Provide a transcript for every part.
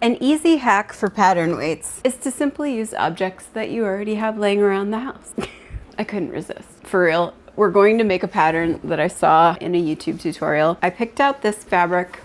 An easy hack for pattern weights is to simply use objects that you already have laying around the house. I couldn't resist. For real, we're going to make a pattern that I saw in a YouTube tutorial. I picked out this fabric.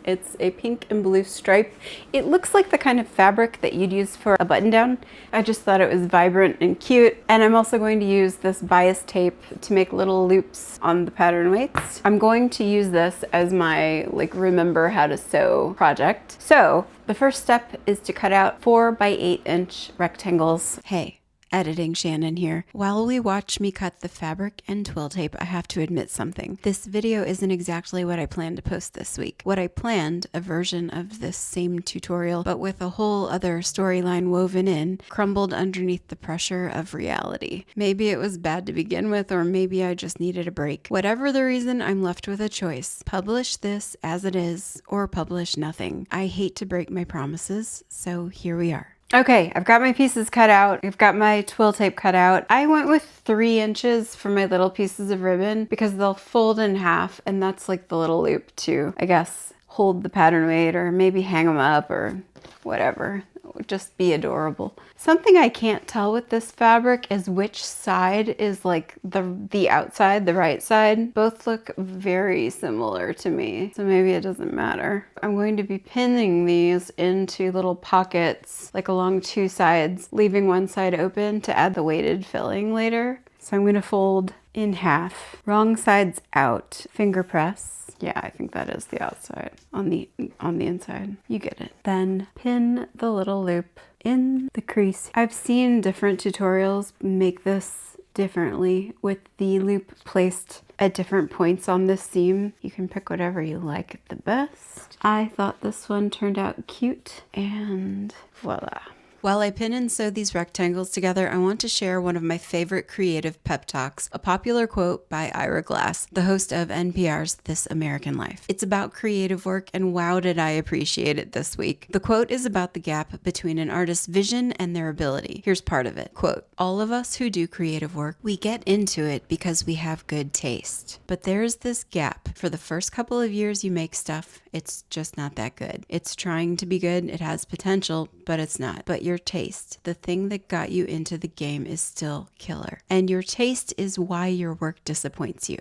It's a pink and blue stripe. It looks like the kind of fabric that you'd use for a button down. I just thought it was vibrant and cute. And I'm also going to use this bias tape to make little loops on the pattern weights. I'm going to use this as my remember how to sew project. So the first step is to cut out 4 by 8 inch rectangles. Hey. Editing Shannon here. While we watch me cut the fabric and twill tape, I have to admit something. This video isn't exactly what I planned to post this week. What I planned, a version of this same tutorial, but with a whole other storyline woven in, crumbled underneath the pressure of reality. Maybe it was bad to begin with, or maybe I just needed a break. Whatever the reason, I'm left with a choice. Publish this as it is, or publish nothing. I hate to break my promises, so here we are. Okay, I've got my pieces cut out. I've got my twill tape cut out. I went with 3 inches for my little pieces of ribbon because they'll fold in half, and that's like the little loop to, I guess, hold the pattern weight or maybe hang them up or whatever. It would just be adorable. Something I can't tell with this fabric is which side is like the outside, the right side. Both look very similar to me, so maybe it doesn't matter. I'm going to be pinning these into little pockets, like along 2 sides, leaving one side open to add the weighted filling later. So I'm going to fold in half. Wrong side's out. Finger press. Yeah, I think that is the outside. On the inside. You get it. Then pin the little loop in the crease. I've seen different tutorials make this differently with the loop placed at different points on this seam. You can pick whatever you like the best. I thought this one turned out cute, and voila. While I pin and sew these rectangles together, I want to share one of my favorite creative pep talks, a popular quote by Ira Glass, the host of NPR's This American Life. It's about creative work, and wow, did I appreciate it this week. The quote is about the gap between an artist's vision and their ability. Here's part of it. Quote, "All of us who do creative work, we get into it because we have good taste. But there's this gap. For the first couple of years you make stuff, it's just not that good. It's trying to be good, it has potential, but it's not. But your taste, the thing that got you into the game, is still killer. And your taste is why your work disappoints you.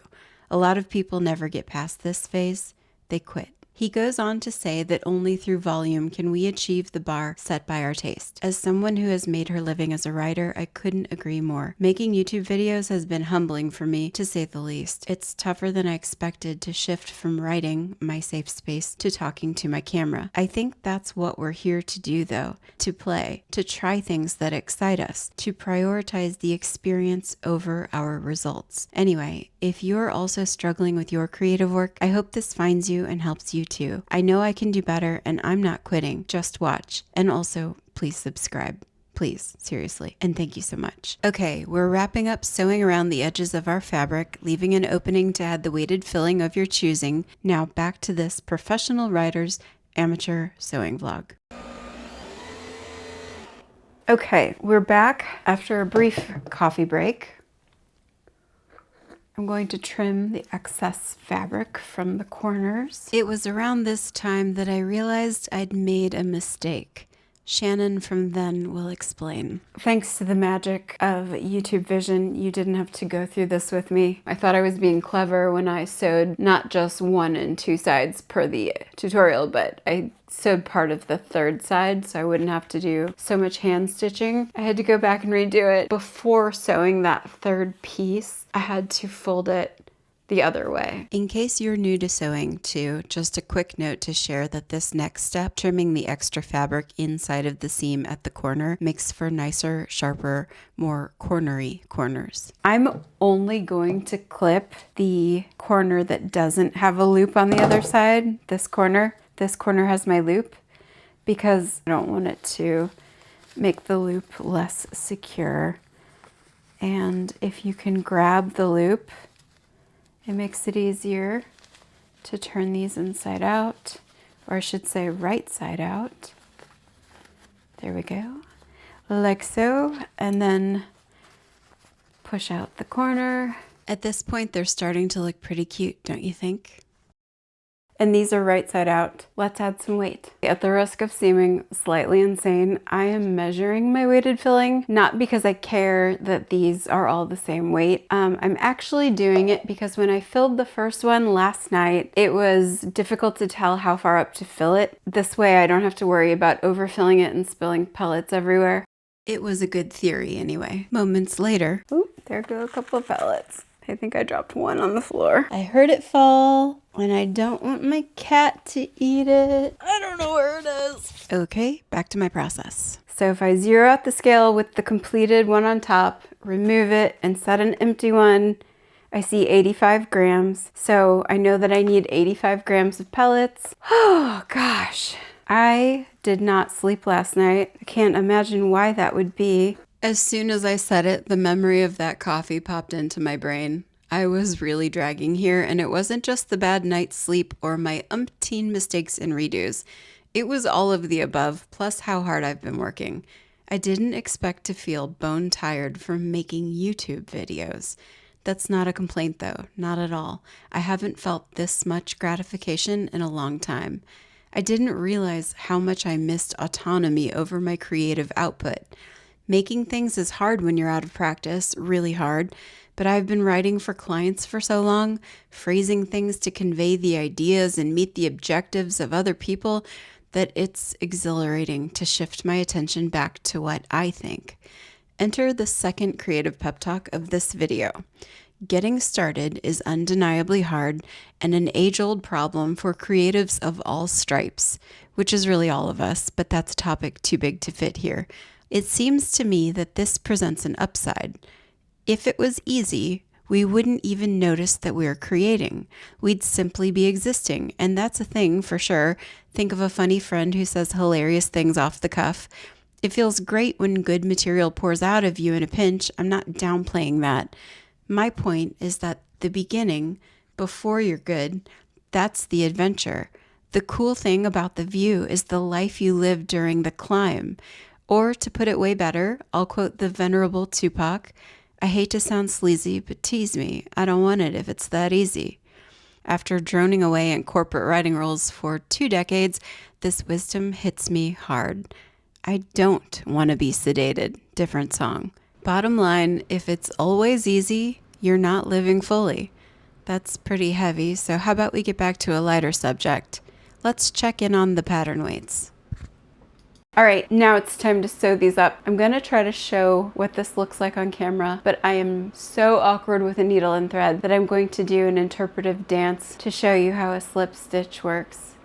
A lot of people never get past this phase. They quit." He goes on to say that only through volume can we achieve the bar set by our taste. As someone who has made her living as a writer, I couldn't agree more. Making YouTube videos has been humbling for me, to say the least. It's tougher than I expected to shift from writing, my safe space, to talking to my camera. I think that's what we're here to do, though. To play, to try things that excite us, to prioritize the experience over our results. Anyway, if you're also struggling with your creative work, I hope this finds you and helps you too. I know I can do better, and I'm not quitting. Just watch. And also, please subscribe. Please, seriously. And thank you so much. Okay, we're wrapping up sewing around the edges of our fabric, leaving an opening to add the weighted filling of your choosing. Now back to this professional writer's amateur sewing vlog. Okay, we're back after a brief coffee break. I'm going to trim the excess fabric from the corners. It was around this time that I realized I'd made a mistake. Shannon from then will explain. Thanks to the magic of YouTube Vision, you didn't have to go through this with me. I thought I was being clever when I sewed not just 1 and 2 sides per the tutorial, but I sewed part of the 3rd side so I wouldn't have to do so much hand stitching. I had to go back and redo it. Before sewing that 3rd piece, I had to fold it the other way. In case you're new to sewing too, just a quick note to share that this next step, trimming the extra fabric inside of the seam at the corner, makes for nicer, sharper, more cornery corners. I'm only going to clip the corner that doesn't have a loop on the other side. This corner has my loop because I don't want it to make the loop less secure. And if you can grab the loop, it makes it easier to turn these inside out, or I should say right side out. There we go, like so, and then push out the corner. At this point, they're starting to look pretty cute, don't you think? and these are right side out. Let's add some weight. At the risk of seeming slightly insane, I am measuring my weighted filling, not because I care that these are all the same weight. I'm actually doing it because when I filled the first one last night, it was difficult to tell how far up to fill it. This way I don't have to worry about overfilling it and spilling pellets everywhere. It was a good theory anyway. Moments later, oop, there go a couple of pellets. I think I dropped one on the floor. I heard it fall, and I don't want my cat to eat it. I don't know where it is. Okay, back to my process. So if I zero out the scale with the completed one on top, remove it, and set an empty one, I see 85 grams. So I know that I need 85 grams of pellets. Oh gosh. I did not sleep last night. I can't imagine why that would be. As soon as I said it, the memory of that coffee popped into my brain. I was really dragging here, and it wasn't just the bad night's sleep or my umpteen mistakes and redos. It was all of the above, plus how hard I've been working. I didn't expect to feel bone tired from making YouTube videos. That's not a complaint though, not at all. I haven't felt this much gratification in a long time. I didn't realize how much I missed autonomy over my creative output. Making things is hard when you're out of practice, really hard, but I've been writing for clients for so long, phrasing things to convey the ideas and meet the objectives of other people, that it's exhilarating to shift my attention back to what I think. Enter the second creative pep talk of this video. Getting started is undeniably hard and an age-old problem for creatives of all stripes, which is really all of us, but that's a topic too big to fit here. It seems to me that this presents an upside. If it was easy, we wouldn't even notice that we're creating. We'd simply be existing, and that's a thing for sure. Think of a funny friend who says hilarious things off the cuff. It feels great when good material pours out of you in a pinch. I'm not downplaying that. My point is that the beginning, before you're good, that's the adventure. The cool thing about the view is the life you live during the climb. Or to put it way better, I'll quote the venerable Tupac, "I hate to sound sleazy, but tease me. I don't want it if it's that easy." After droning away in corporate writing roles for 2 decades, this wisdom hits me hard. I don't want to be sedated. Different song. Bottom line, if it's always easy, you're not living fully. That's pretty heavy, so how about we get back to a lighter subject? Let's check in on the pattern weights. All right, now it's time to sew these up. I'm gonna try to show what this looks like on camera, but I am so awkward with a needle and thread that I'm going to do an interpretive dance to show you how a slip stitch works.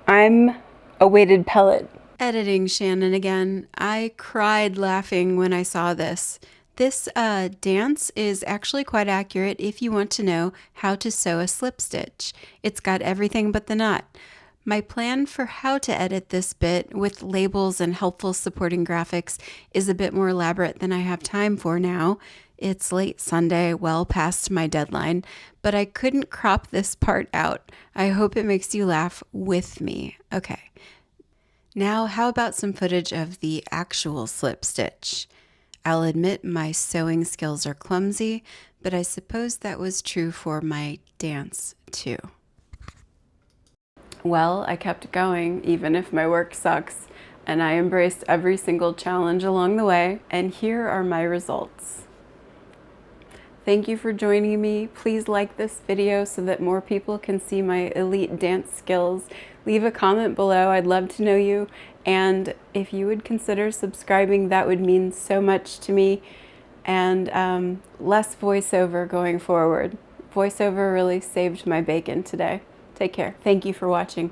I'm a weighted pellet. Editing Shannon again. I cried laughing when I saw this. This dance is actually quite accurate if you want to know how to sew a slip stitch. It's got everything but the knot. My plan for how to edit this bit with labels and helpful supporting graphics is a bit more elaborate than I have time for now. It's late Sunday, well past my deadline, but I couldn't crop this part out. I hope it makes you laugh with me. Okay. Now, how about some footage of the actual slip stitch? I'll admit my sewing skills are clumsy, but I suppose that was true for my dance too. Well, I kept going even if my work sucks, and I embraced every single challenge along the way, and here are my results. Thank you for joining me. Please like this video so that more people can see my elite dance skills. Leave a comment below, I'd love to know you, and if you would consider subscribing, that would mean so much to me, and less voiceover going forward. Voiceover really saved my bacon today. Take care. Thank you for watching.